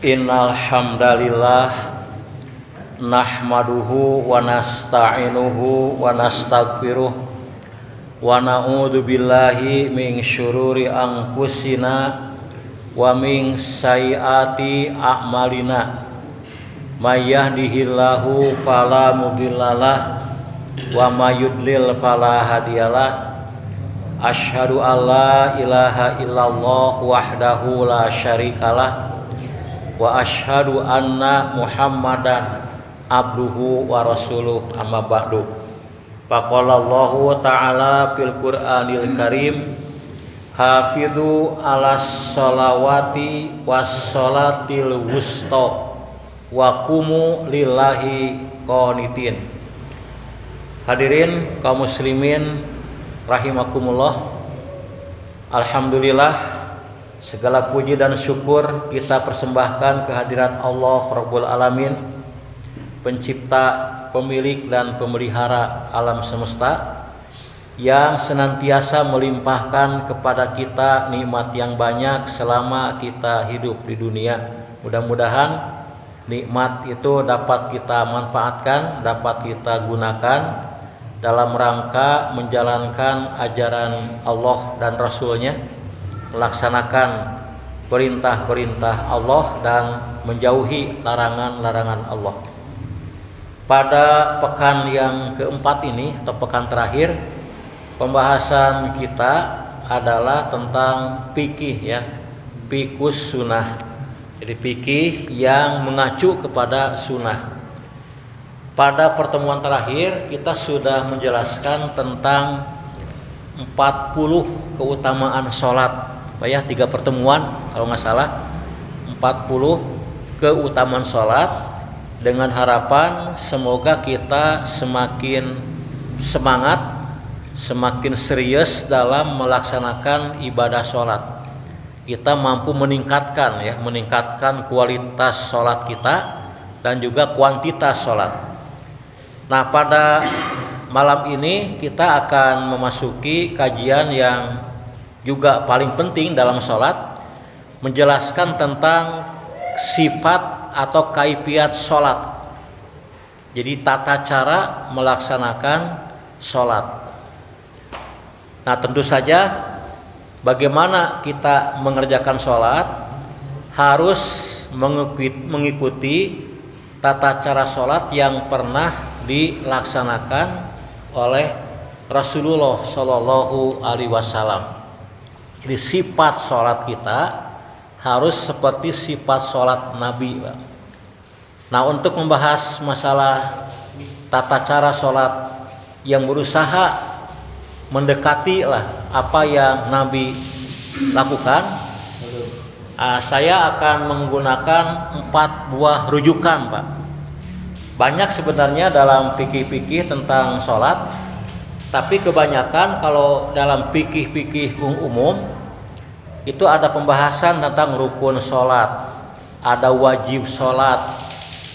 Innal hamdalillah nahmaduhu wa nasta'inuhu wa nastaghfiruh wa na'udzu billahi min syururi anfusina wa min sayyiati a'malina may yahdihillahu fala mudhillalah wa may yudlil fala hadiyalah. Asyhadu alla ilaha illallah wahdahu la syarikalah wa asyhadu anna Muhammadan abduhu wa rasuluh, amma ba'du. Faqala Allahu ta'ala fil Qur'anil Karim, hafidhu 'alas sholawati was sholatil wusta wa qumu lillahi qanitin. Hadirin kaum muslimin rahimakumullah, alhamdulillah segala puji dan syukur kita persembahkan kehadirat Allah Rabbul Alamin, pencipta, pemilik dan pemelihara alam semesta, yang senantiasa melimpahkan kepada kita nikmat yang banyak selama kita hidup di dunia. Mudah-mudahan nikmat itu dapat kita manfaatkan, dapat kita gunakan dalam rangka menjalankan ajaran Allah dan Rasul-Nya, melaksanakan perintah-perintah Allah dan menjauhi larangan-larangan Allah. Pada pekan yang keempat ini atau pekan terakhir, pembahasan kita adalah tentang fikih, ya, fiqhus sunnah. Jadi fikih yang mengacu kepada sunnah. Pada pertemuan terakhir kita sudah menjelaskan tentang 40 keutamaan sholat. Ya, 3 pertemuan kalau nggak salah, 40 keutamaan sholat, dengan harapan semoga kita semakin semangat, semakin serius dalam melaksanakan ibadah sholat. Kita mampu meningkatkan kualitas sholat kita dan juga kuantitas sholat. Nah, pada malam ini kita akan memasuki kajian yang juga paling penting dalam sholat, menjelaskan tentang sifat atau kaifiat sholat. Jadi tata cara melaksanakan sholat. Nah, tentu saja bagaimana kita mengerjakan sholat harus mengikuti tata cara sholat yang pernah dilaksanakan oleh Rasulullah Shallallahu Alaihi Wasallam. Jadi sifat sholat kita harus seperti sifat sholat Nabi. Nah, untuk membahas masalah tata cara sholat yang berusaha mendekati apa yang Nabi lakukan, saya akan menggunakan 4 buah rujukan, Pak. Banyak sebenarnya dalam fikih-fikih tentang sholat, tapi kebanyakan kalau dalam fikih-fikih umum itu ada pembahasan tentang rukun sholat, ada wajib sholat,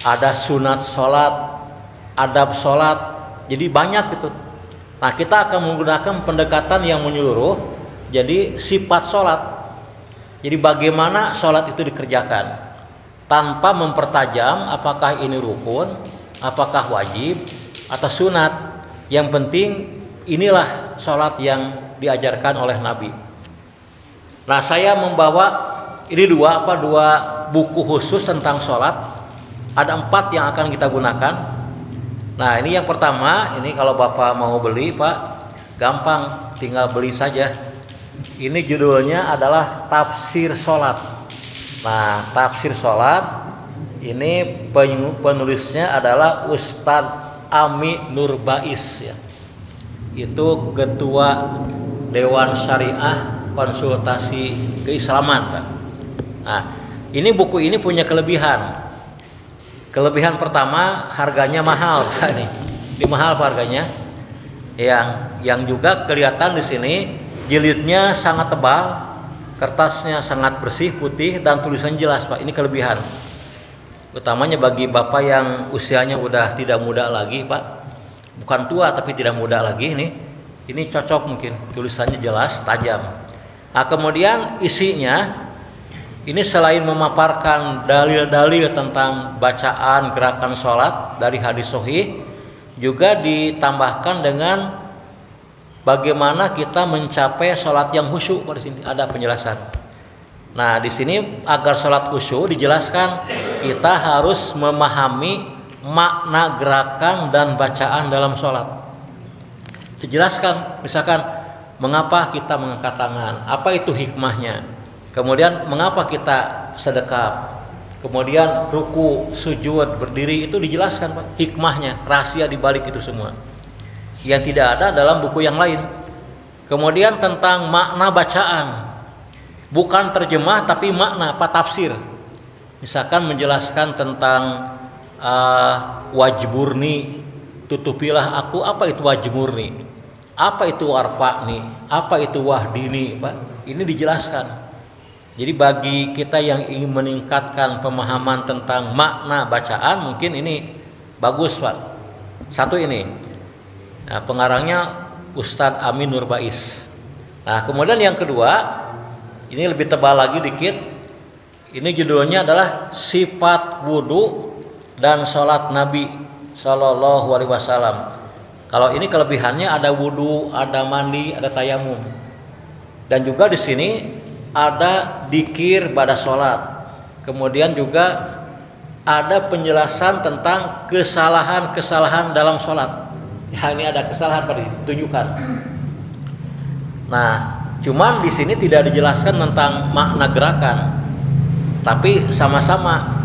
ada sunat sholat, adab sholat. Jadi banyak itu. Nah, kita akan menggunakan pendekatan yang menyeluruh. Jadi sifat sholat, jadi bagaimana sholat itu dikerjakan, tanpa mempertajam apakah ini rukun, apakah wajib atau sunat. Yang penting inilah sholat yang diajarkan oleh Nabi. Nah, saya membawa ini dua buku khusus tentang sholat. Ada 4 yang akan kita gunakan. Nah, ini yang pertama, ini kalau Bapak mau beli, Pak, gampang, tinggal beli saja. Ini judulnya adalah Tafsir Sholat. Nah, Tafsir Sholat ini penulisnya adalah Ustadz Ami Nurbais, ya. Itu Ketua Dewan Syariah Konsultasi Keislaman, Pak. Nah, ini buku ini punya kelebihan. Kelebihan pertama, harganya mahal, Pak. Ini mahal harganya. Yang juga kelihatan di sini, jilidnya sangat tebal, kertasnya sangat bersih, putih, dan tulisannya jelas, Pak. Ini kelebihan. Utamanya bagi Bapak yang usianya udah tidak muda lagi, Pak. Bukan tua tapi tidak muda lagi, ini cocok mungkin. Tulisannya jelas, tajam. Nah, kemudian isinya ini selain memaparkan dalil-dalil tentang bacaan gerakan sholat dari hadis sahih, juga ditambahkan dengan bagaimana kita mencapai sholat yang khusyuk. Pada sini ada penjelasan. Nah, di sini agar sholat khusyuk dijelaskan kita harus memahami makna gerakan dan bacaan dalam sholat. Dijelaskan, misalkan mengapa kita mengangkat tangan, apa itu hikmahnya, kemudian mengapa kita sedekap, kemudian ruku, sujud, berdiri, itu dijelaskan Pak, hikmahnya, rahasia di balik itu semua yang tidak ada dalam buku yang lain. Kemudian tentang makna bacaan, bukan terjemah tapi makna, apa tafsir, misalkan menjelaskan tentang wajburni, tutupilah aku, apa itu wajburni, apa itu warfa'ni, apa itu wahdini, Pak. Ini dijelaskan. Jadi bagi kita yang ingin meningkatkan pemahaman tentang makna bacaan, mungkin ini bagus, Pak. Satu ini. Nah, pengarangnya Ustadz Amin Nurbais. Nah, kemudian yang kedua, ini lebih tebal lagi dikit. Ini judulnya adalah Sifat Wudu dan Sholat Nabi Sallallahu Alaihi Wasallam. Kalau ini kelebihannya ada wudu, ada mandi, ada tayamum, dan juga di sini ada dzikir pada sholat. Kemudian juga ada penjelasan tentang kesalahan-kesalahan dalam sholat. Ya, ini ada kesalahan pada ditunjukkan. Nah, cuman di sini tidak dijelaskan tentang makna gerakan, tapi sama-sama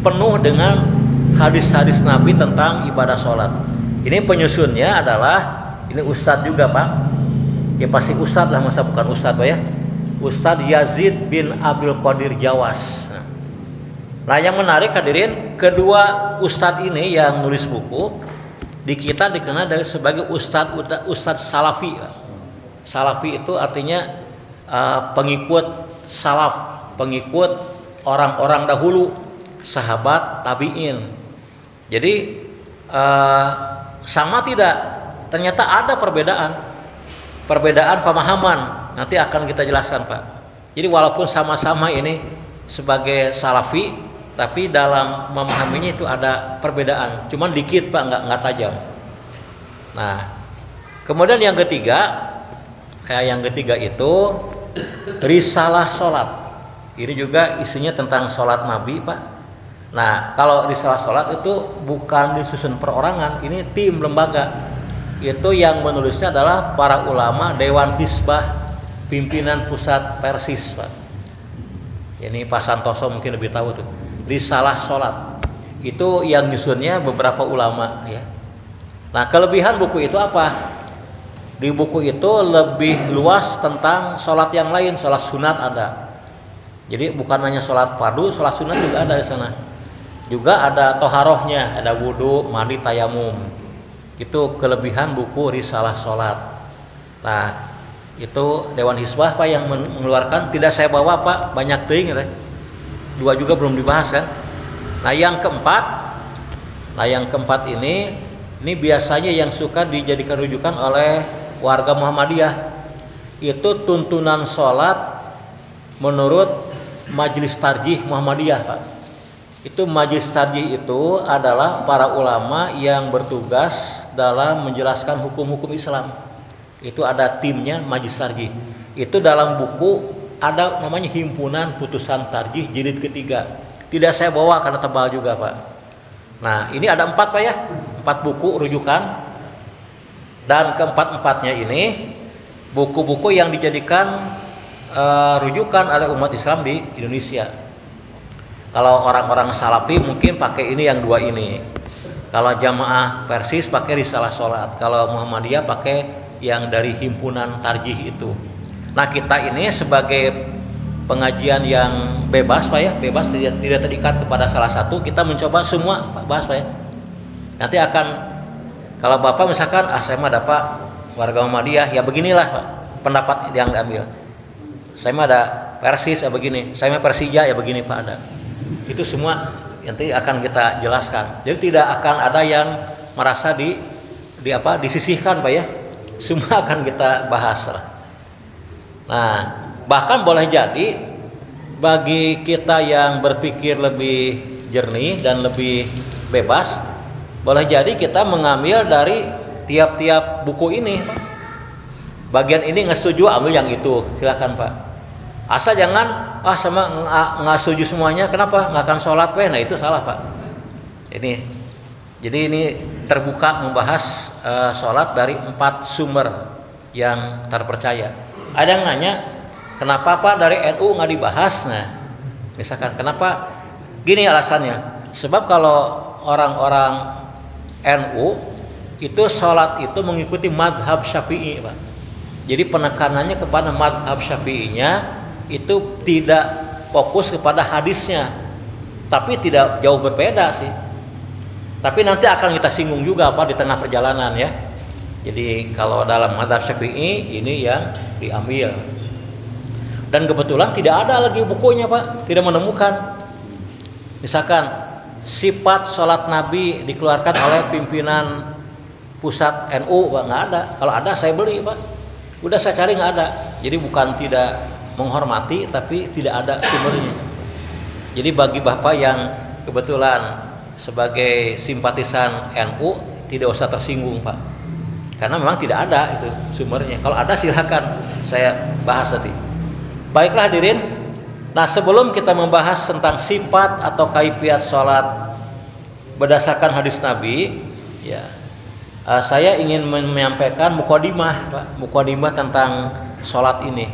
penuh dengan hadis-hadis Nabi tentang ibadah sholat. Ini penyusunnya adalah, ini Ustadz juga Pak, ya pasti Ustadz lah, masa bukan Ustadz Pak ya, Ustadz Yazid bin Abdul Qadir Jawas. Nah, yang menarik hadirin, kedua Ustadz ini yang nulis buku di kita dikenal sebagai Ustadz Salafi. Salafi itu artinya pengikut salaf, pengikut orang-orang dahulu, sahabat tabi'in. Jadi sama tidak, ternyata ada perbedaan pemahaman, nanti akan kita jelaskan Pak. Jadi walaupun sama-sama ini sebagai salafi, tapi dalam memahaminya itu ada perbedaan, cuman dikit Pak, nggak tajam. Nah, kemudian yang ketiga itu risalah sholat. Ini juga isinya tentang sholat Nabi Pak. Nah, kalau risalah sholat itu bukan disusun perorangan, ini tim lembaga. Itu yang menulisnya adalah para ulama Dewan Hisbah, pimpinan pusat Persis Pak. Ini Pak Santoso mungkin lebih tahu tuh. Risalah sholat itu yang nyusunnya beberapa ulama ya. Nah, kelebihan buku itu apa? Di buku itu lebih luas tentang sholat yang lain, sholat sunat ada. Jadi bukan hanya sholat fardu, sholat sunat juga ada di sana. Juga ada toharohnya, ada wudu, mandi, tayamum. Itu kelebihan buku risalah sholat. Nah, itu Dewan Hisbah Pak yang mengeluarkan, tidak saya bawa Pak, banyak ting gitu. Dua juga belum dibahas kan. Nah, yang keempat ini biasanya yang suka dijadikan rujukan oleh warga Muhammadiyah. Itu tuntunan sholat menurut Majelis Tarjih Muhammadiyah Pak. Itu Majelis Tarjih itu adalah para ulama yang bertugas dalam menjelaskan hukum-hukum Islam. Itu ada timnya Majelis Tarjih. Itu dalam buku ada namanya Himpunan Putusan Tarjih jilid ketiga. Tidak saya bawa karena tebal juga Pak. Nah, ini ada 4 Pak ya, 4 buku rujukan. Dan keempat-empatnya ini buku-buku yang dijadikan rujukan oleh umat Islam di Indonesia. Kalau orang-orang salafi mungkin pakai ini yang 2 ini. Kalau jamaah Persis pakai risalah sholat. Kalau Muhammadiyah pakai yang dari himpunan tarjih itu. Nah, kita ini sebagai pengajian yang bebas Pak ya, bebas, tidak terikat kepada salah satu. Kita mencoba semua bahas Pak ya. Nanti akan, kalau Bapak misalkan saya mah dapat warga Muhammadiyah, ya beginilah Pak pendapat yang diambil. Saya mah ada Persis ya begini, saya mah Persija ya begini Pak ada. Itu semua nanti akan kita jelaskan. Jadi tidak akan ada yang merasa disisihkan Pak ya. Semua akan kita bahas. Nah, bahkan boleh jadi bagi kita yang berpikir lebih jernih dan lebih bebas, boleh jadi kita mengambil dari tiap-tiap buku ini, Pak. Bagian ini nggak setuju, ambil yang itu, silakan Pak. Asal jangan sama nggak setuju semuanya, kenapa nggak akan sholat, nah itu salah Pak. Jadi ini terbuka membahas sholat dari 4 sumber yang terpercaya. Ada yang nanya, kenapa Pak dari NU nggak dibahas? Nah, misalkan kenapa? Gini alasannya. Sebab kalau orang-orang NU itu sholat itu mengikuti madhab Syafi'i, Pak. Jadi penekanannya kepada madhab Syafi'inya itu tidak fokus kepada hadisnya, tapi tidak jauh berbeda sih. Tapi nanti akan kita singgung juga Pak di tengah perjalanan ya. Jadi kalau dalam madhab Syafi'i ini yang diambil. Dan kebetulan tidak ada lagi bukunya Pak, tidak menemukan. Misalkan sifat sholat Nabi dikeluarkan oleh pimpinan pusat NU, Pak, nggak ada. Kalau ada saya beli Pak. Udah saya cari nggak ada. Jadi bukan tidak menghormati, tapi tidak ada sumbernya. Jadi bagi Bapak yang kebetulan sebagai simpatisan NU tidak usah tersinggung Pak. Karena memang tidak ada itu sumbernya. Kalau ada silakan saya bahas nanti. Baiklah hadirin. Nah sebelum kita membahas tentang sifat atau kaifiat sholat berdasarkan hadis Nabi, ya saya ingin menyampaikan mukadimah, Pak. Mukadimah tentang sholat ini,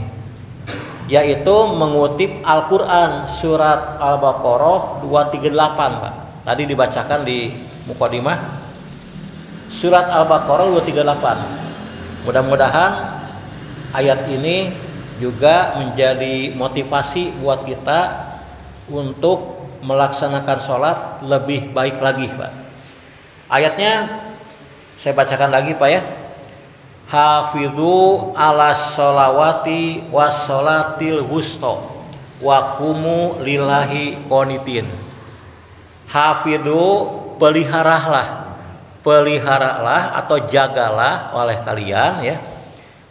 yaitu mengutip Al-Quran surat Al-Baqarah 238 Pak. Tadi dibacakan di mukadimah. Surat Al-Baqarah 238. Mudah-mudahan ayat ini juga menjadi motivasi buat kita untuk melaksanakan sholat lebih baik lagi Pak. Ayatnya saya bacakan lagi Pak ya. Hafidhu ala sholawati was sholatil wusta wa qumu lillahi qanitin. Hafidhu, peliharalah atau jagalah oleh kalian ya,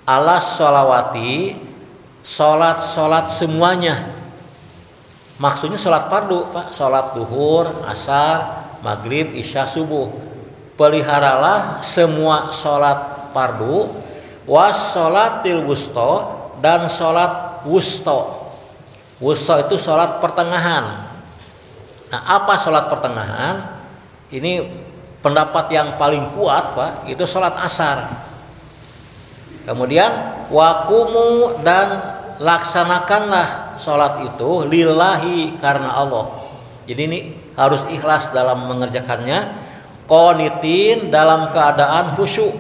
ala sholawati, sholat semuanya. Maksudnya sholat fardu Pak, sholat duhur, asar, maghrib, isya, subuh. Peliharalah semua sholat fardu, was sholatil wusta, dan sholat wusta. Wusta itu sholat pertengahan. Nah apa sholat pertengahan? Ini pendapat yang paling kuat Pak, itu sholat asar. Kemudian wakumu, dan laksanakanlah sholat itu lillahi, karena Allah. Jadi ini harus ikhlas dalam mengerjakannya, qanitin, dalam keadaan khusyuk.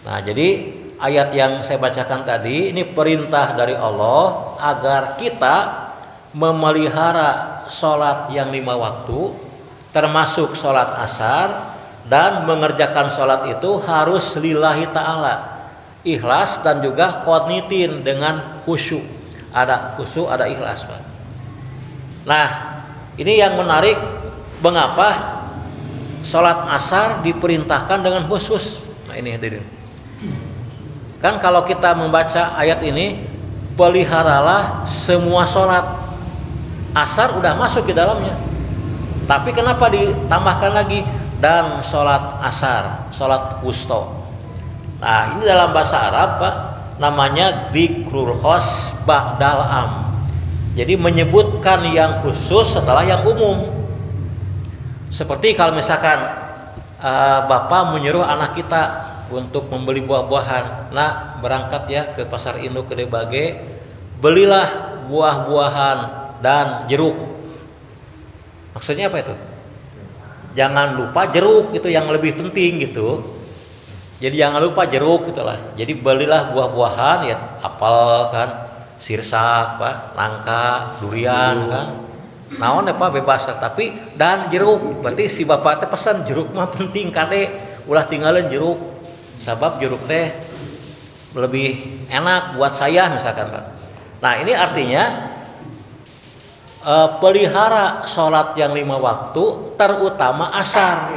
Nah jadi ayat yang saya bacakan tadi ini perintah dari Allah agar kita memelihara sholat yang 5 waktu, termasuk sholat asar, dan mengerjakan sholat itu harus lillahi ta'ala, ikhlas dan juga qanitin, dengan khusyuk. Ada khusyuk, ada ikhlas Pak. Nah ini yang menarik, mengapa sholat asar diperintahkan dengan khusus. Nah ini hadirin, kan kalau kita membaca ayat ini, peliharalah semua sholat, asar udah masuk di dalamnya. Tapi kenapa ditambahkan lagi dan sholat asar, sholat wusta? Nah ini dalam bahasa Arab Pak, namanya dzikrul khos ba'dal am. Jadi menyebutkan yang khusus setelah yang umum. Seperti kalau misalkan Bapak menyuruh anak kita untuk membeli buah-buahan, nah berangkat ya ke pasar induk Gede Bage, belilah buah-buahan dan jeruk. Maksudnya apa itu? Jangan lupa jeruk, itu yang lebih penting gitu. Jadi jangan lupa jeruk gitulah. Jadi belilah buah-buahan ya, apel kan, sirsak Pak, nangka, durian kan. Naon ya Pak bebas, tapi dan jeruk. Berarti si bapak teh pesan jeruk mah penting kade, ulah tinggalin jeruk. Sebab jeruk teh lebih enak buat saya misalkan Pak. Nah ini artinya pelihara sholat yang 5 waktu, terutama asar.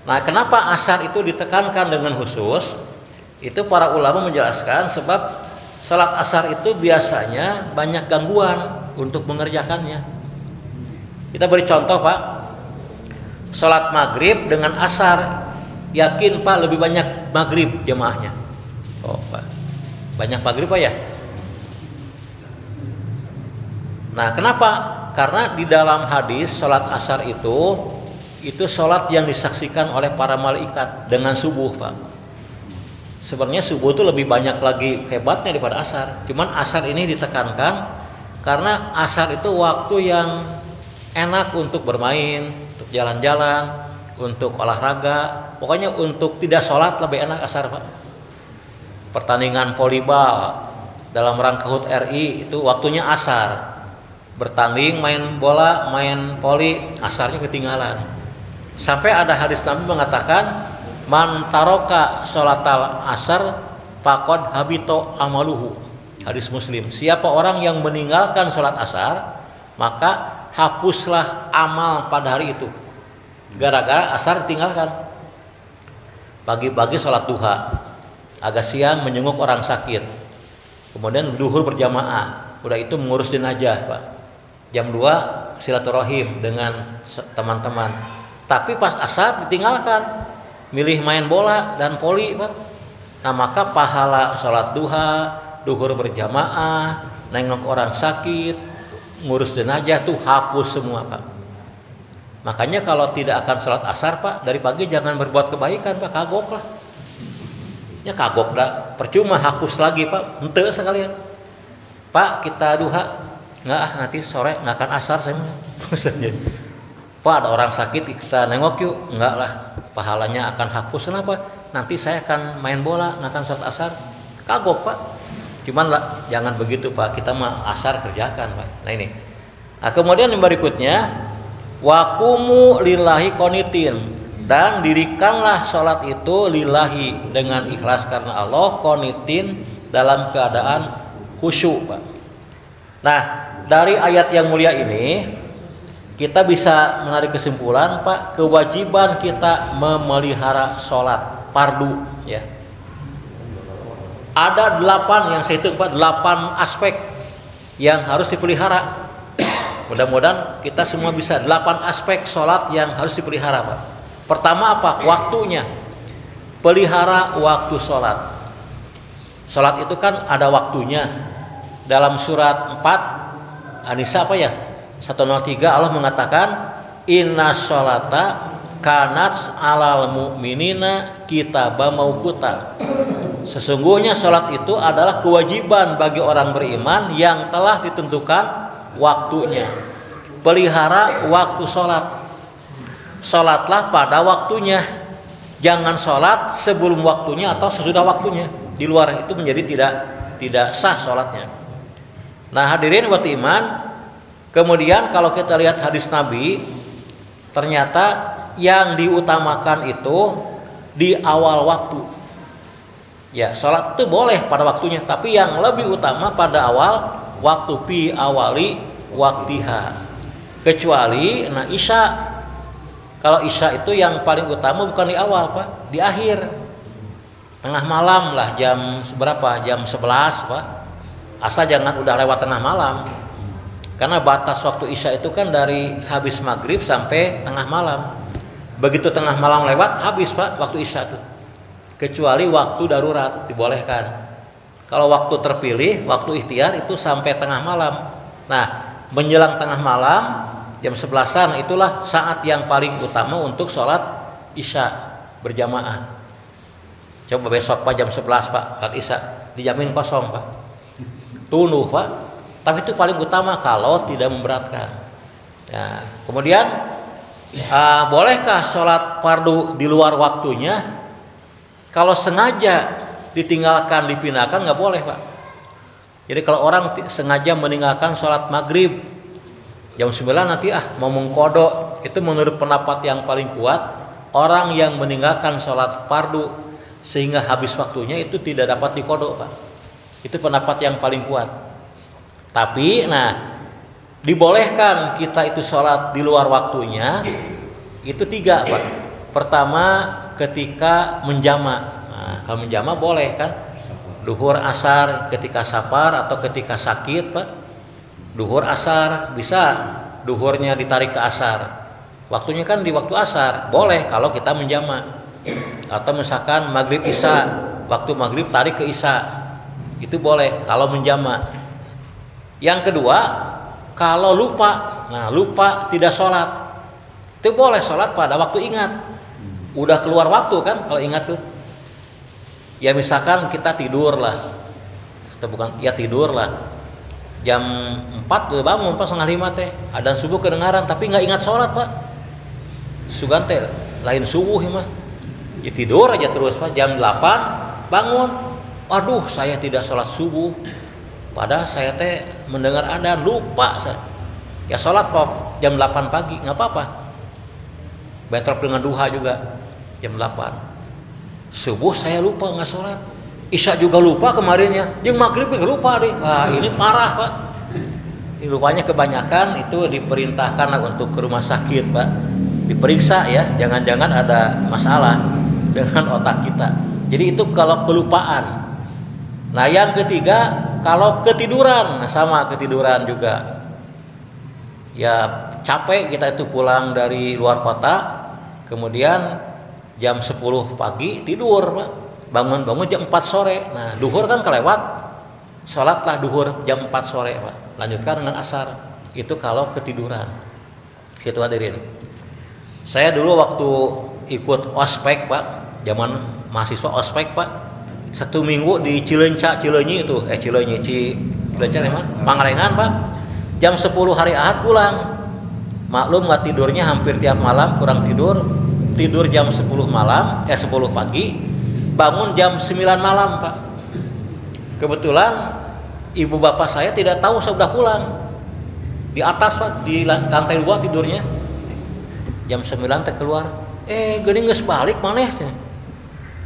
Nah kenapa asar itu ditekankan dengan khusus? Itu para ulama menjelaskan sebab Salat asar itu biasanya banyak gangguan untuk mengerjakannya. Kita beri contoh Pak, salat maghrib dengan asar, yakin Pak lebih banyak maghrib jemaahnya. Oh Pak, banyak maghrib Pak ya? Nah kenapa? Karena di dalam hadis salat asar itu salat yang disaksikan oleh para malaikat dengan subuh Pak. Sebenarnya subuh itu lebih banyak lagi hebatnya daripada asar. Cuman asar ini ditekankan karena asar itu waktu yang enak untuk bermain, untuk jalan-jalan, untuk olahraga. Pokoknya untuk tidak sholat lebih enak asar Pak. Pertandingan volleyball dalam rangka HUT RI itu waktunya asar. Bertanding main bola, main voli, asarnya ketinggalan. Sampai ada hadis Nabi mengatakan, man taroka sholatal asar faqad habito amaluhu. Hadis Muslim. Siapa orang yang meninggalkan sholat asar, maka hapuslah amal pada hari itu. Gara-gara asar ditinggalkan. Pagi-pagi sholat duha, agak siang menjenguk orang sakit, kemudian duhur berjamaah, udah itu mengurus jenazah Pak. Jam 2 silaturahim dengan teman-teman. Tapi pas asar ditinggalkan, milih main bola dan voli Pak. Nah maka pahala sholat duha, duhur berjamaah, nengok orang sakit, ngurus jenazah tuh hapus semua Pak. Makanya kalau tidak akan sholat asar Pak, dari pagi jangan berbuat kebaikan Pak, kagok lah. Ya kagok dah, percuma hapus lagi Pak, ente sekalian. Pak kita duha, nggak nanti sore nggak akan asar saya. Pak ada orang sakit kita nengok yuk, enggak lah, pahalanya akan hapus. Kenapa? Nanti saya akan main bola, nggak akan sholat asar. Kagok Pak. Cuman lah, jangan begitu Pak, kita mah asar kerjakan Pak. Nah ini. Nah kemudian yang berikutnya, wakumu lillahi qonitin, dan dirikanlah sholat itu lillahi dengan ikhlas karena Allah, qonitin dalam keadaan khusyuk Pak. Nah dari ayat yang mulia ini kita bisa menarik kesimpulan Pak, kewajiban kita memelihara sholat fardu ya. Ada 8 yang saya hitung Pak, 8 aspek yang harus dipelihara. Mudah-mudahan kita semua bisa 8 aspek sholat yang harus dipelihara Pak. Pertama apa? Waktunya. Pelihara waktu sholat. Sholat itu kan ada waktunya. Dalam surat 4 An-Nisa apa ya? 103 Allah mengatakan inna sholata kanat alal mu'minina kitabam mauquta. Sesungguhnya sholat itu adalah kewajiban bagi orang beriman yang telah ditentukan waktunya. Pelihara waktu sholat. Sholatlah pada waktunya. Jangan sholat sebelum waktunya atau sesudah waktunya. Di luar itu menjadi tidak sah sholatnya. Nah hadirin wa iman, kemudian kalau kita lihat hadis Nabi, ternyata yang diutamakan itu di awal waktu. Ya, sholat itu boleh pada waktunya, tapi yang lebih utama pada awal waktu, fi awali waktiha. Kecuali isya. Kalau isya itu yang paling utama bukan di awal Pak, di akhir. Tengah malam lah, jam berapa? Jam 11 Pak. Asal jangan udah lewat tengah malam. Karena batas waktu isya itu kan dari habis maghrib sampai tengah malam. Begitu tengah malam lewat, habis Pak waktu isya itu. Kecuali waktu darurat dibolehkan. Kalau waktu terpilih, waktu ikhtiar itu sampai tengah malam. Nah, menjelang tengah malam, jam 11-an itulah saat yang paling utama untuk sholat isya berjamaah. Coba besok Pak jam 11 Pak, sholat isya dijamin kosong Pak. Tunuh Pak. Tapi itu paling utama kalau tidak memberatkan. Ya, kemudian bolehkah sholat fardu di luar waktunya? Kalau sengaja ditinggalkan, dipindahkan nggak boleh Pak. Jadi kalau orang sengaja meninggalkan sholat maghrib jam 9 nanti mau mengkodok, itu menurut pendapat yang paling kuat, orang yang meninggalkan sholat fardu sehingga habis waktunya itu tidak dapat dikodok Pak. Itu pendapat yang paling kuat. Tapi dibolehkan kita itu sholat di luar waktunya itu 3 Pak. Pertama ketika menjama. Nah, kalau menjama boleh kan? duhur asar ketika safar atau ketika sakit Pak. Duhur asar bisa duhurnya ditarik ke asar. Waktunya kan di waktu asar, boleh kalau kita menjamak. Atau misalkan maghrib isya, waktu maghrib tarik ke isya, itu boleh kalau menjamak. Yang kedua, kalau lupa, lupa tidak sholat, itu boleh sholat pada waktu ingat. Udah keluar waktu kan kalau ingat tuh. Ya misalkan kita tidur lah, atau bukan, ya tidur lah. Jam 4 udah bangun pas setengah 5 teh, adzan subuh kedengaran tapi nggak ingat sholat Pak. Sugan teh lain subuh ya mah. Ya tidur aja terus Pak, jam 8 bangun. Aduh, saya tidak sholat subuh. Padahal saya teh mendengar adzan, lupa saya. Ya sholat Pak jam 8 pagi, nggak apa-apa. Bentrok dengan duha juga jam 8. Subuh saya lupa nggak sholat. Isya juga lupa kemarinnya. Jeung maghrib juga lupa deh. Wah, ini parah Pak. Lupanya kebanyakan itu diperintahkan untuk ke rumah sakit Pak. Diperiksa ya, jangan-jangan ada masalah dengan otak kita. Jadi itu kalau kelupaan. Nah yang ketiga kalau ketiduran, sama ketiduran juga. Ya capek kita itu pulang dari luar kota, kemudian jam 10 pagi tidur Pak. Bangun-bangun jam 4 sore. Nah duhur kan kelewat, sholatlah duhur jam 4 sore Pak. Lanjutkan dengan asar. Itu kalau ketiduran. Gitu hadirin. Saya dulu waktu ikut ospek Pak, zaman mahasiswa ospek Pak, 1 minggu di Cileunyi itu, Cileunca mana? Pangalengan Pak. Jam 10 hari Ahad pulang. Maklum nggak tidurnya hampir tiap malam, kurang tidur jam 10 malam, 10 pagi, bangun jam 9 malam Pak. Kebetulan ibu bapak saya tidak tahu saya sudah pulang. Di atas Pak, di lantai 2 tidurnya. Jam 9 teh keluar. Geuning geus balik maneh.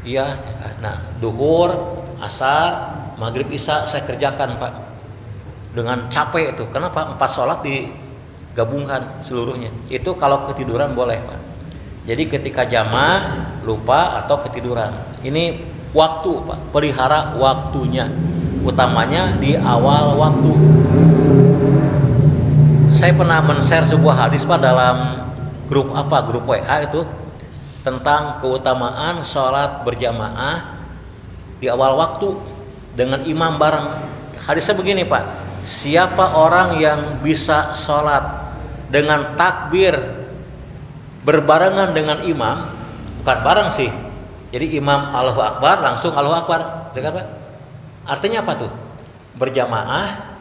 Iya, nah duhur, asar, maghrib isya saya kerjakan Pak. Dengan capek itu. Kenapa? 4 sholat digabungkan seluruhnya. Itu kalau ketiduran boleh Pak. Jadi ketika jamaah lupa atau ketiduran. Ini waktu Pak, pelihara waktunya. Utamanya di awal waktu. Saya pernah men-share sebuah hadis Pak dalam grup WA itu tentang keutamaan sholat berjamaah di awal waktu dengan imam bareng. Hadisnya begini Pak, siapa orang yang bisa sholat dengan takbir berbarengan dengan imam, bukan bareng sih, jadi imam Allahu Akbar langsung Allahu Akbar, Pak. Artinya apa tuh? Berjamaah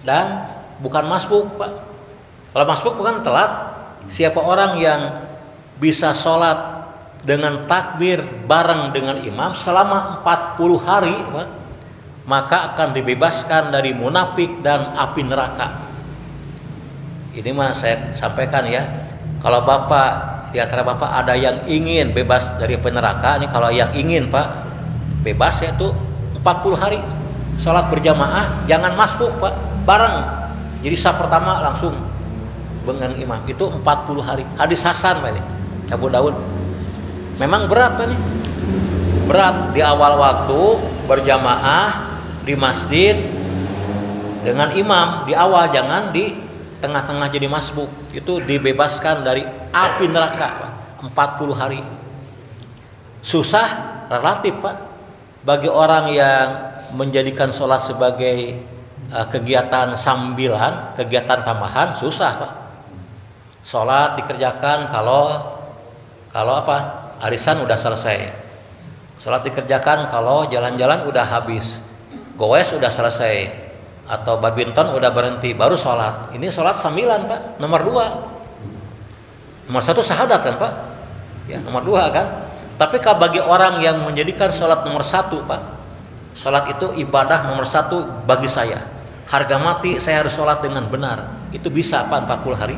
dan bukan masbuk Pak. Kalau masbuk bukan telat. Siapa orang yang bisa sholat dengan takbir bareng dengan imam selama 40 hari Pak, maka akan dibebaskan dari munafik dan api neraka. Ini mah saya sampaikan ya. Kalau Bapak, di antara Bapak ada yang ingin bebas dari api neraka, ini kalau yang ingin Pak bebas yaitu 40 hari sholat berjamaah, jangan masbuk Pak, bareng. Jadi saf pertama langsung dengan imam, itu 40 hari. Hadis hasan Pak ini, Abu Daud. Memang berat Pak ini, berat di awal waktu berjamaah di masjid dengan imam di awal, jangan di tengah-tengah jadi masbuk. Itu dibebaskan dari api neraka Pak, 40 hari. Susah relatif Pak bagi orang yang menjadikan sholat sebagai kegiatan sambilan, kegiatan tambahan, susah Pak. Sholat dikerjakan kalau arisan udah selesai. Sholat dikerjakan kalau jalan-jalan udah habis, goes udah selesai, atau badminton udah berhenti, baru sholat. Ini sholat sambilan Pak, nomor 2. Nomor 1 syahadat kan Pak, ya nomor 2 kan. Tapi kalau bagi orang yang menjadikan sholat nomor 1 Pak, sholat itu ibadah nomor 1 bagi saya, harga mati saya harus sholat dengan benar, itu bisa Pak 40 hari.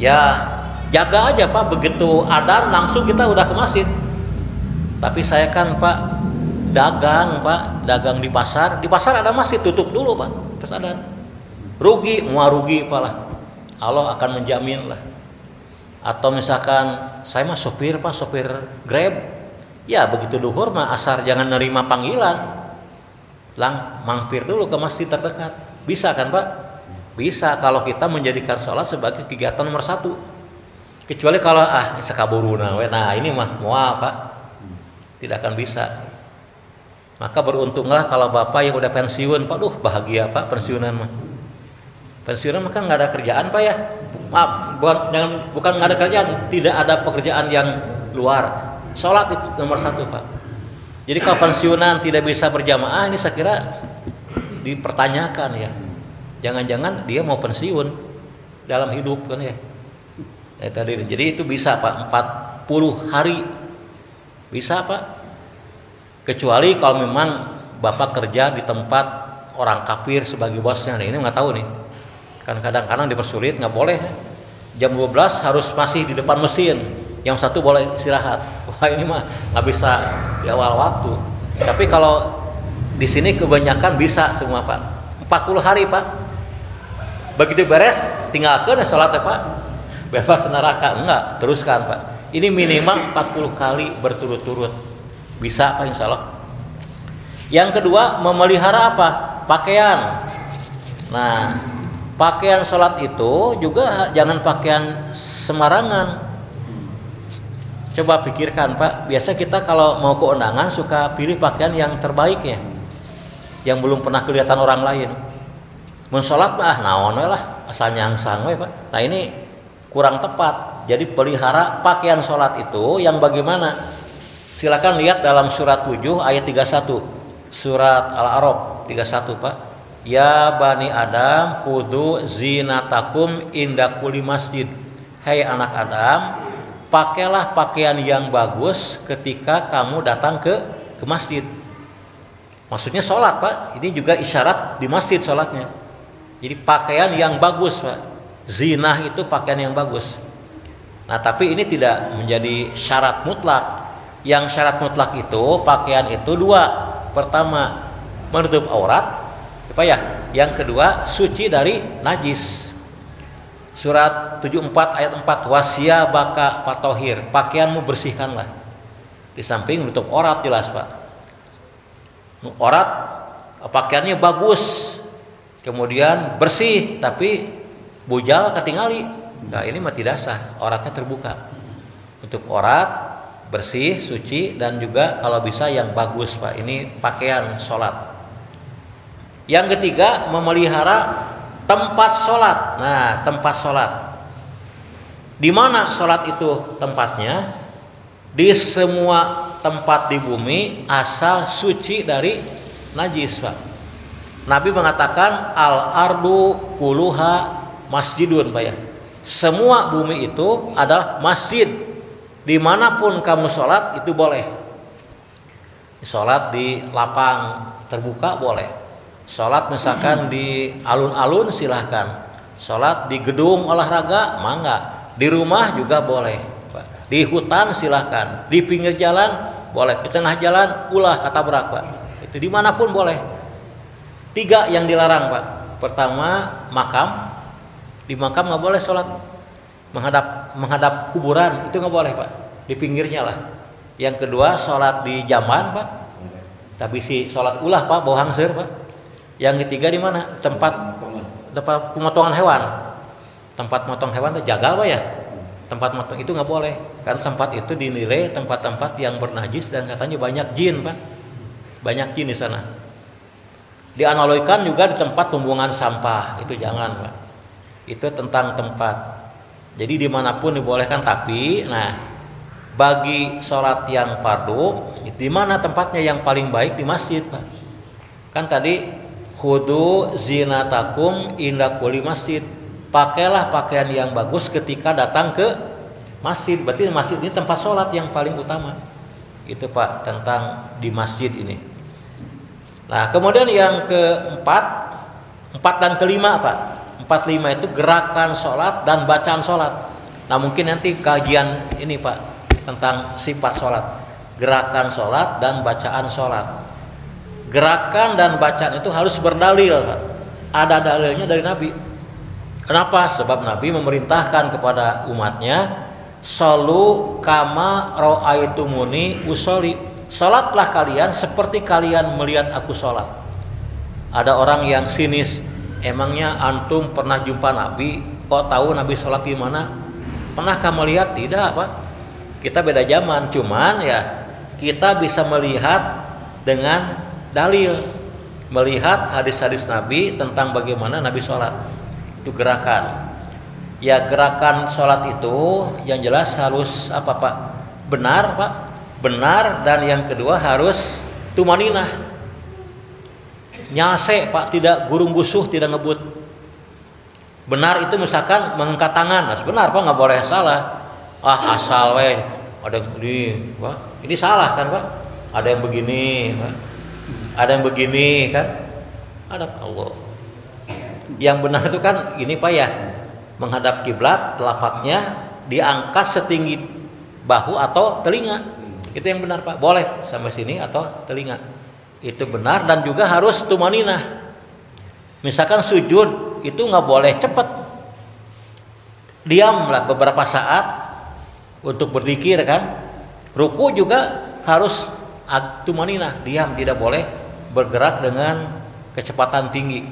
Ya jaga aja Pak, begitu adzan langsung kita udah ke masjid. Tapi saya kan Pak dagang Pak, dagang di pasar ada masjid, tutup dulu Pak pas adzan. Rugi, mau rugi Pak lah, Allah akan menjamin lah. Atau misalkan saya mah sopir Pak, sopir Grab, Ya begitu duhur mah asar jangan nerima panggilan, mampir dulu ke masjid terdekat. Bisa kan Pak? Bisa kalau kita menjadikan sholat sebagai kegiatan nomor satu. Kecuali kalau sekaburuna, nah ini mah mual Pak, tidak akan bisa. Maka beruntunglah kalau bapak yang udah pensiun Pak, bahagia Pak pensiunan mah. Pensiunan maka nggak ada kerjaan Pak ya. Maaf, bukan nggak ada kerjaan, tidak ada pekerjaan yang luar. Sholat itu nomor satu Pak. Jadi kalau pensiunan tidak bisa berjamaah, ini saya kira dipertanyakan ya. Jangan-jangan dia mau pensiun dalam hidup kan ya. Jadi itu bisa Pak, 40 hari bisa Pak. Kecuali kalau memang bapak kerja di tempat orang kafir sebagai bosnya. Nah ini nggak tahu nih. Kan kadang-kadang dipersulit, nggak boleh. Jam 12 harus masih di depan mesin. Yang satu boleh istirahat. Wah ini mah nggak bisa di awal waktu. Tapi kalau di sini kebanyakan bisa semua Pak. 40 hari Pak. Begitu beres, tinggalkan sholat ya Pak. Bebas neraka. Enggak, teruskan Pak. Ini minimal 40 kali berturut-turut. Bisa Pak insya Allah. Yang kedua, memelihara apa? Pakaian. Nah, pakaian sholat itu juga jangan pakaian sembarangan. Coba pikirkan Pak, biasa kita kalau mau ke undangan suka pilih pakaian yang terbaik ya, yang belum pernah kelihatan orang lain. Mensolat naon we lah, asal nyangsang we Pak. Nah ini kurang tepat. Jadi pelihara pakaian sholat itu yang bagaimana? Silakan lihat dalam surat 7 ayat 31, surat Al-A'raf 31 Pak. Ya bani Adam khudu zinatakum inda kulli masjid. Hai anak Adam, pakailah pakaian yang bagus ketika kamu datang ke masjid. Maksudnya sholat Pak, ini juga isyarat di masjid sholatnya. Jadi pakaian yang bagus Pak. Zinah itu pakaian yang bagus. Nah tapi ini tidak menjadi syarat mutlak. Yang syarat mutlak itu pakaian itu dua. Pertama menutup aurat, apa ya? Yang kedua suci dari najis. Surat 74 ayat 4, wasya baka patohir, pakaianmu bersihkanlah. Di samping menutup aurat jelas Pak. Aurat pakaiannya bagus, kemudian bersih tapi bujal ketingali. Nah ini mah tidak sah, auratnya terbuka. Menutup aurat, bersih, suci, dan juga kalau bisa yang bagus Pak. Ini pakaian sholat. Yang ketiga, memelihara tempat sholat. Nah, tempat sholat. Di mana sholat itu tempatnya? Di semua tempat di bumi asal suci dari najis Pak. Nabi mengatakan al-ardu kuluha masjidun Pak ya. Semua bumi itu adalah masjid. Dimanapun kamu sholat itu boleh. Sholat di lapang terbuka boleh. Sholat misalkan di alun-alun silahkan. Sholat di gedung olahraga mangga. Di rumah juga boleh. Di hutan silahkan. Di pinggir jalan boleh. Di tengah jalan ulah katabrak Pak. Itu dimanapun boleh. 3 yang dilarang Pak. Pertama makam. Di makam nggak boleh sholat. Menghadap kuburan itu nggak boleh Pak. Di pinggirnya lah. Yang kedua sholat di jaman Pak. Tapi si sholat ulah Pak. Bau hangseur Pak. Yang ketiga di mana? Tempat pemotongan hewan. Tempat motong hewan itu jaga Pak ya. Tempat motong itu nggak boleh. Karena tempat itu dinilai tempat-tempat yang bernajis dan katanya banyak jin Pak. Banyak jin di sana. Dianalogikan juga di tempat tumbuhan sampah itu jangan Pak. Itu tentang tempat. Jadi dimanapun dibolehkan. Tapi, nah bagi sholat yang fardu, di mana tempatnya yang paling baik? Di masjid Pak. Kan tadi khudu zinatakum inda kulli masjid. Pakailah pakaian yang bagus ketika datang ke masjid. Berarti masjid ini tempat sholat yang paling utama. Itu Pak tentang di masjid ini. Nah kemudian yang keempat, 4 dan kelima Pak. 4, 5 itu gerakan sholat dan bacaan sholat. Nah mungkin nanti kajian ini Pak tentang sifat sholat. Gerakan sholat dan bacaan sholat. Gerakan dan bacaan itu harus berdalil Pak. Ada dalilnya dari Nabi. Kenapa? Sebab Nabi memerintahkan kepada umatnya Solu kama ra'aitumuni usolli. Salatlah kalian seperti kalian melihat aku salat. Ada orang yang sinis, emangnya antum pernah jumpa Nabi? Kok tahu Nabi salat gimana? Pernah kamu lihat? Tidak, Pak. Kita beda zaman, cuman ya kita bisa melihat dengan dalil, melihat hadis-hadis Nabi tentang bagaimana Nabi salat. Itu gerakan. Ya gerakan sholat itu yang jelas harus apa Pak? Benar Pak, benar, dan yang kedua harus tumaninah, nyase Pak, tidak gurung gusuh, tidak ngebut. Benar itu misalkan mengangkat tangan, nah, benar Pak, nggak boleh salah. Asal weh, ada di Pak, ini salah kan Pak? Ada yang begini Pak, ada yang begini kan? Ada Allah. Yang benar itu kan ini Pak ya, menghadap kiblat, telapaknya diangkat setinggi bahu atau telinga. Itu yang benar Pak. Boleh sampai sini atau telinga. Itu benar, dan juga harus tumaninah. Misalkan sujud itu nggak boleh cepat. Diamlah beberapa saat untuk berzikir kan. Ruku juga harus tumaninah, diam, tidak boleh bergerak dengan kecepatan tinggi.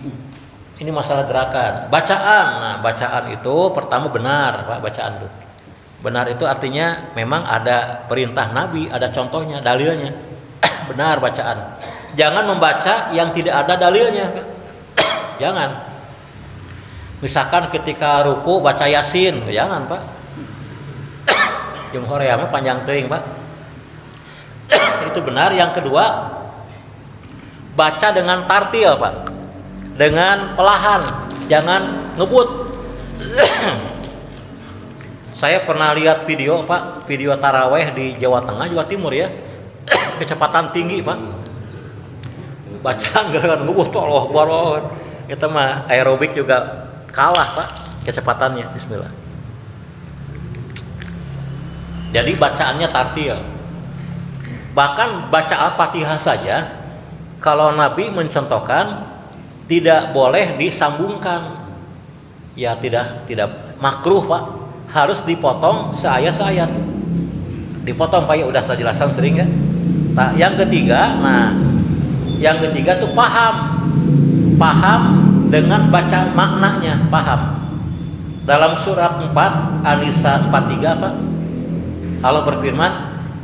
Ini masalah gerakan. Bacaan. Nah, bacaan itu pertama benar, Pak, bacaan itu. Benar itu artinya memang ada perintah Nabi, ada contohnya, dalilnya. Benar bacaan. Jangan membaca yang tidak ada dalilnya, Pak. Jangan. Misalkan ketika ruku baca Yasin, jangan, Pak. Jeung hoream panjang teuing, Pak. Itu benar. Yang kedua, baca dengan tartil, Pak. Dengan pelahan, jangan ngebut. Saya pernah lihat video Pak, video taraweh di Jawa Tengah, Jawa Timur ya. Kecepatan tinggi Pak. Bacaan gerakan ngebut, Allah Akbar. Itu mah aerobik juga kalah Pak kecepatannya. Bismillah. Jadi bacaannya tartil. Bahkan baca Al-Fatihah saja, kalau Nabi mencontohkan tidak boleh disambungkan, ya tidak makruh Pak, harus dipotong seayat-ayat, dipotong Pak ya, udah saya jelaskan sering ya. Nah, yang ketiga tuh paham dengan baca maknanya, paham. Dalam surat 4 An-Nisa 43 Pak, Allah berfirman,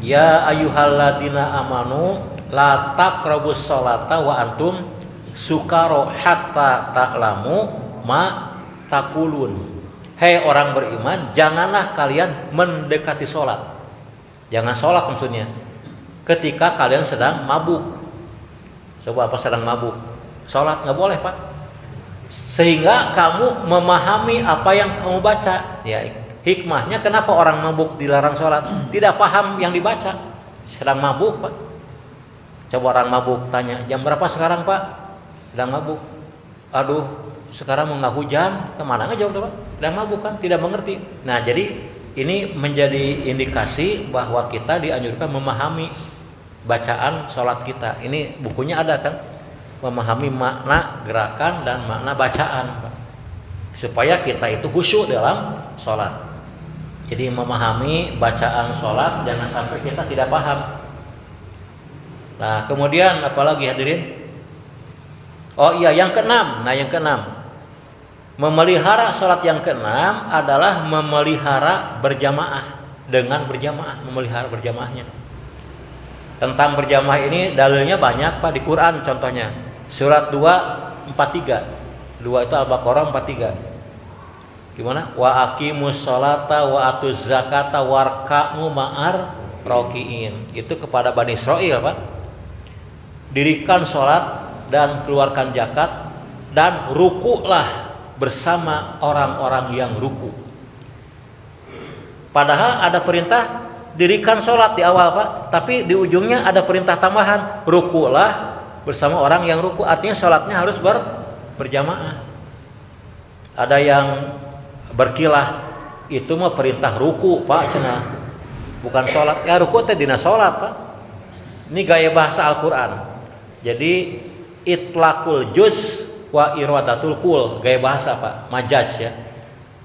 ya ayyuhalladzina amanu la taqrabus sholata wa antum sukaro hatta ta'lamu ma takulun. Hei orang beriman, janganlah kalian mendekati sholat. Jangan sholat maksudnya ketika kalian sedang mabuk. Coba apa sedang mabuk? Sholat nggak boleh Pak. Sehingga kamu memahami apa yang kamu baca. Ya, hikmahnya kenapa orang mabuk dilarang sholat? Tidak paham yang dibaca. Sedang mabuk Pak. Coba orang mabuk tanya, jam berapa sekarang Pak? Sedang mabuk. Aduh, sekarang mau nggak hujan, kemana nggak jawab Pak? Sedang mabuk kan, tidak mengerti. Nah, jadi ini menjadi indikasi bahwa kita dianjurkan memahami bacaan sholat kita. Ini bukunya ada kan, memahami makna gerakan dan makna bacaan, Pak, supaya kita itu khusyuk dalam sholat. Jadi memahami bacaan sholat, jangan sampai kita tidak paham. Nah, kemudian apalagi hadirin? Oh iya, yang keenam. Nah, yang keenam, memelihara sholat yang keenam adalah memelihara berjamaah. Dengan berjamaah, memelihara berjamaahnya. Tentang berjamaah ini dalilnya banyak Pak, di Quran contohnya. Surat 2:43. 2 itu Al-Baqarah 43. Gimana? Wa aqimus sholata wa atuz zakata warka'u ma'ar rakiin. Itu kepada Bani Israil Pak. Dirikan sholat dan keluarkan zakat dan rukulah bersama orang-orang yang ruku. Padahal ada perintah dirikan sholat di awal Pak, tapi di ujungnya ada perintah tambahan, rukulah bersama orang yang ruku. Artinya sholatnya harus berjamaah. Ada yang berkilah, itu mah perintah ruku Pak, cenah, bukan sholat. Ya ruku teh dina sholat Pak. Ini gaya bahasa Al-Quran. Jadi itlaqul juz wa iradatul kul, gaya bahasa Pak, majaz ya.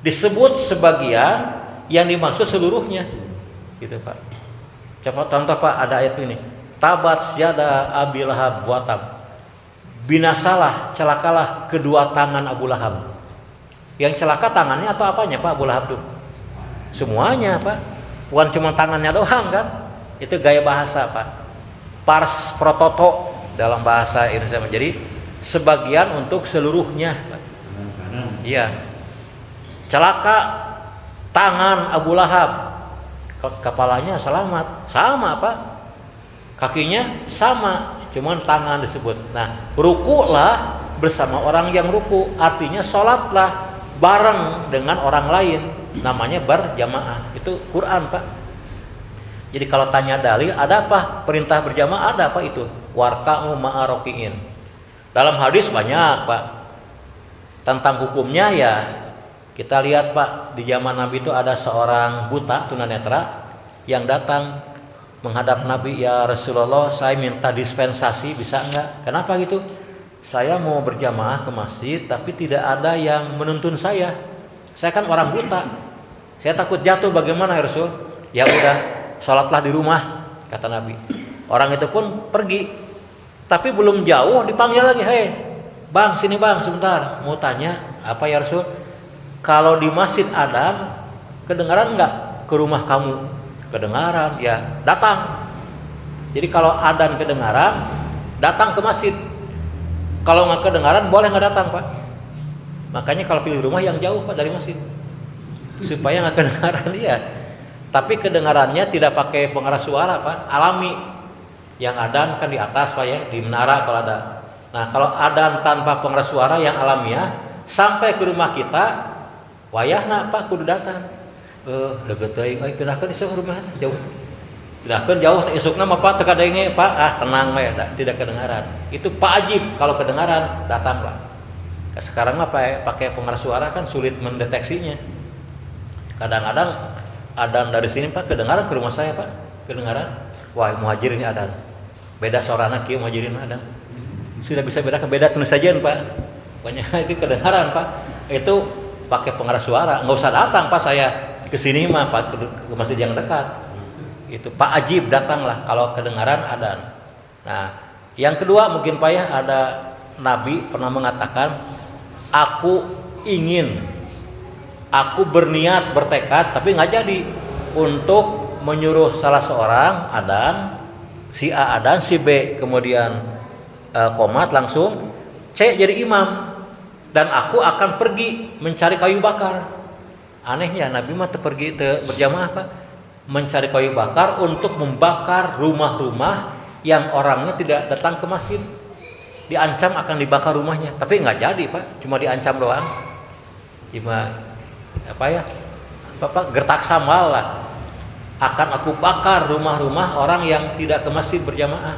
Disebut sebagian, yang dimaksud seluruhnya, gitu Pak. Coba contoh Pak, ada ayat ini, tabat yada Abi Lahab wa tab, binasalah, celakalah kedua tangan Abu Lahab. Yang celaka tangannya atau apanya Pak Abu Lahab tuh? Semuanya Pak, bukan cuma tangannya doang kan? Itu gaya bahasa Pak, pars prototo dalam bahasa Indonesia. Jadi sebagian untuk seluruhnya Pak. Iya, celaka tangan Abu Lahab, kepalanya selamat, sama Pak, kakinya sama, cuman tangan disebut. Nah, rukulah bersama orang yang ruku, artinya sholatlah bareng dengan orang lain, namanya berjamaah. Itu Quran Pak. Jadi kalau tanya dalil, ada apa perintah berjamaah, ada apa itu? Warka'u ma'aroki'in. Dalam hadis banyak Pak tentang hukumnya. Ya kita lihat Pak, di zaman Nabi itu ada seorang buta tunanetra yang datang menghadap Nabi, ya Rasulullah, saya minta dispensasi, bisa enggak? Kenapa gitu? Saya mau berjamaah ke masjid tapi tidak ada yang menuntun saya. Saya kan orang buta, saya takut jatuh, bagaimana ya Rasul? Ya udah, sholatlah di rumah, kata Nabi. Orang itu pun pergi. Tapi belum jauh dipanggil lagi, hei bang, sini bang, sebentar, mau tanya. Apa ya Rasul? Kalau di masjid adzan, kedengaran enggak ke rumah kamu? Kedengaran, ya datang. Jadi kalau adzan kedengaran, datang ke masjid. Kalau nggak kedengaran, boleh nggak datang Pak. Makanya kalau pilih rumah yang jauh Pak dari masjid, supaya nggak kedengaran. Iya. Tapi kedengarannya tidak pakai pengeras suara Pak, alami. Yang adzan kan di atas Pak ya, di menara kalau ada. Nah kalau adzan tanpa pengeras suara yang alamiah, sampai ke rumah kita, wayahna Pak kudu datang. Deket teuing, pindahkeun isuk rumah jauh. Pindahkeun jauh isukna mah Pak teu kadenge Pak, tenang we, tidak kedengaran. Itu Pak ajib, kalau kedengaran datang Pak. Sekarang mah pakai pengeras suara kan sulit mendeteksinya. Kadang-kadang adzan dari sini Pak kedengaran ke rumah saya Pak, kedengaran. Wah, muhajirin adzan. Beda suarana kieu muhajirin adzan. Sudah bisa bedakan, beda tulis sajian Pak. Banyak itu kedengaran Pak. Itu pakai pengeras suara, enggak usah datang Pak saya ke sini mah Pak, ke masjid yang dekat. Itu Pak ajib, datanglah kalau kedengaran adzan. Nah, yang kedua mungkin Pak ya, ada Nabi pernah mengatakan, aku berniat, bertekad, tapi nggak jadi untuk menyuruh salah seorang adzan, si A adzan, si B kemudian qomat langsung, C jadi imam, dan aku akan pergi mencari kayu bakar. Anehnya Nabi mah pergi berjamaah Pak, mencari kayu bakar untuk membakar rumah-rumah yang orangnya tidak datang ke masjid. Diancam akan dibakar rumahnya, tapi nggak jadi Pak, cuma diancam doang. Cuma apa ya, Bapak gertak sambal lah, akan aku bakar rumah-rumah orang yang tidak ke masjid berjamaah.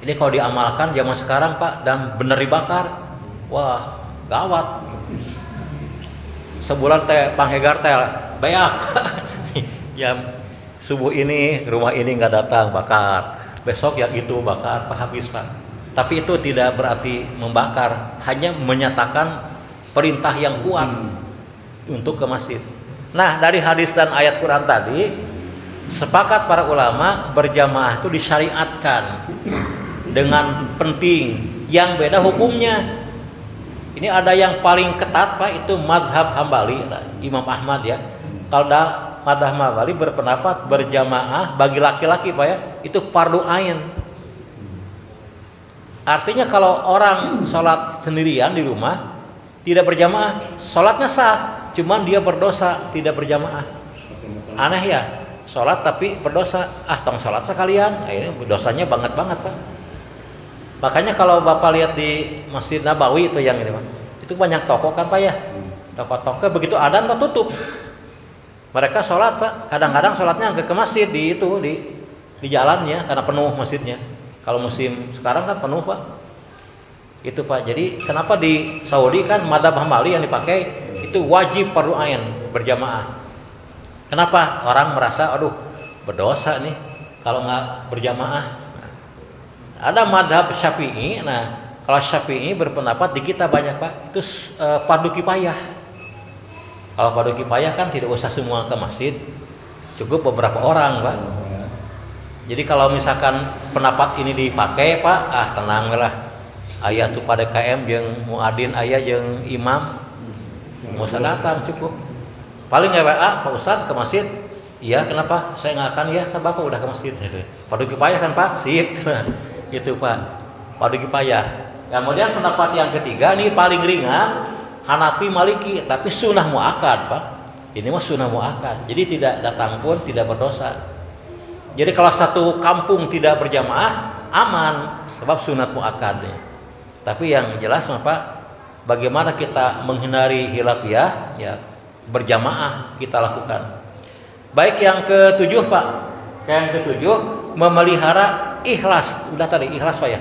Ini kalau diamalkan zaman sekarang Pak, dan benar dibakar, wah gawat. Sebulan teh panghegar teh beak. Ya subuh ini rumah ini nggak datang, bakar. Besok ya itu bakar, habis Pak. Tapi itu tidak berarti membakar, hanya menyatakan perintah yang kuat untuk ke masjid. Nah, dari hadis dan ayat Quran tadi, sepakat para ulama berjamaah itu disyariatkan dengan penting. Yang beda hukumnya. Ini ada yang paling ketat Pak, itu madhab Hambali, Imam Ahmad ya. Kalau madhab Hambali berpendapat berjamaah bagi laki-laki Pak ya, itu fardu ain. Artinya kalau orang sholat sendirian di rumah tidak berjamaah, sholatnya sah, cuman dia berdosa tidak berjamaah. Aneh ya, sholat tapi berdosa. Tong sholat sekalian, ini dosanya banget Pak. Makanya kalau Bapak lihat di Masjid Nabawi itu yang ini Pak, itu banyak toko kan Pak ya, toko-toko begitu adzan Pak tutup. Mereka sholat Pak, kadang-kadang sholatnya ke masjid di jalannya karena penuh masjidnya. Kalau musim sekarang kan penuh Pak. Itu Pak. Jadi kenapa di Saudi kan madhab Hambali yang dipakai itu wajib fardu ain berjamaah. Kenapa? Orang merasa aduh berdosa nih kalau nggak berjamaah. Ada madhab Syafi'i. Nah kalau Syafi'i berpendapat di kita banyak Pak, itu fardu kifayah. Kalau fardu kifayah kan tidak usah semua ke masjid, cukup beberapa orang, Pak. Jadi kalau misalkan pendapat ini dipakai, Pak, tenang lah. Aya tuh pada KM jeung muadzin aya jeung imam. Mau datang cukup. Paling WA, Pak Ustaz ke masjid. Iya, kenapa? Saya nggak akan ya, kan Bapak udah ke masjid. Fardu kifayah kan, Pak? Sip. Gitu, Pak. Fardu kifayah. Kemudian pendapat yang ketiga ini paling ringan, Hanafi Maliki, tapi sunnah muakkad, Pak. Ini mah sunnah muakkad. Jadi tidak datang pun tidak berdosa. Jadi kalau satu kampung tidak berjamaah aman sebab sunat muakkadnya. Tapi yang jelas Pak, bagaimana kita menghindari hilafiyah ya berjamaah kita lakukan. Baik yang ketujuh Pak. Yang ketujuh memelihara ikhlas. Udah tadi ikhlas Pak ya.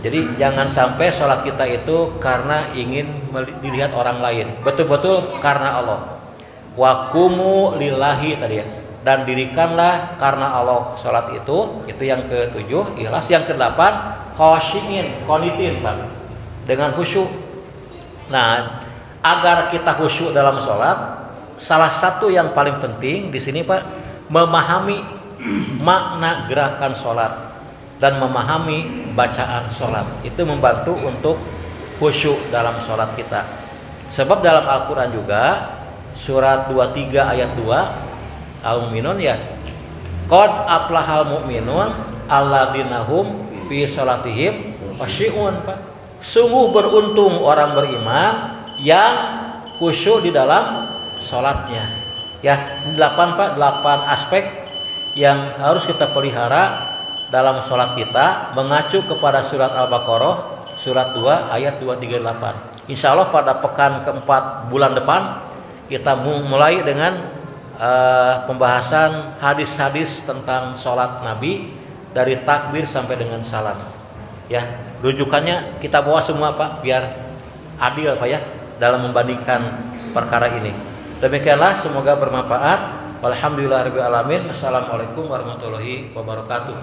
Jadi jangan sampai sholat kita itu karena ingin dilihat orang lain. Betul-betul karena Allah. Waqumu lillahi tadi ya. Dan dirikanlah karena Allah sholat itu yang ketujuh ikhlas. Yang kedelapan khosyin qanitin Pak, dengan khusyuk. Nah, agar kita khusyuk dalam sholat, salah satu yang paling penting di sini Pak, memahami makna gerakan sholat dan memahami bacaan sholat. Itu membantu untuk khusyuk dalam sholat kita. Sebab dalam Al-Quran juga surat 23 ayat 2 Al-Mu'minun ya. Qad aflahal mu'minun alladzina hum fi sholatihim khashi'un Pak. Sungguh beruntung orang beriman yang khusyuk di dalam sholatnya. Ya, 8 Pak, 8 aspek yang harus kita pelihara dalam sholat kita, mengacu kepada surat Al-Baqarah surat 2 ayat 238. Insya Allah pada pekan keempat bulan depan kita mulai dengan pembahasan hadis-hadis tentang sholat Nabi dari takbir sampai dengan salam. Ya, rujukannya kita bawa semua Pak, biar adil Pak ya dalam membandingkan perkara ini. Demikianlah, semoga bermanfaat. Walhamdulillahirabbil alamin. Assalamualaikum warahmatullahi wabarakatuh.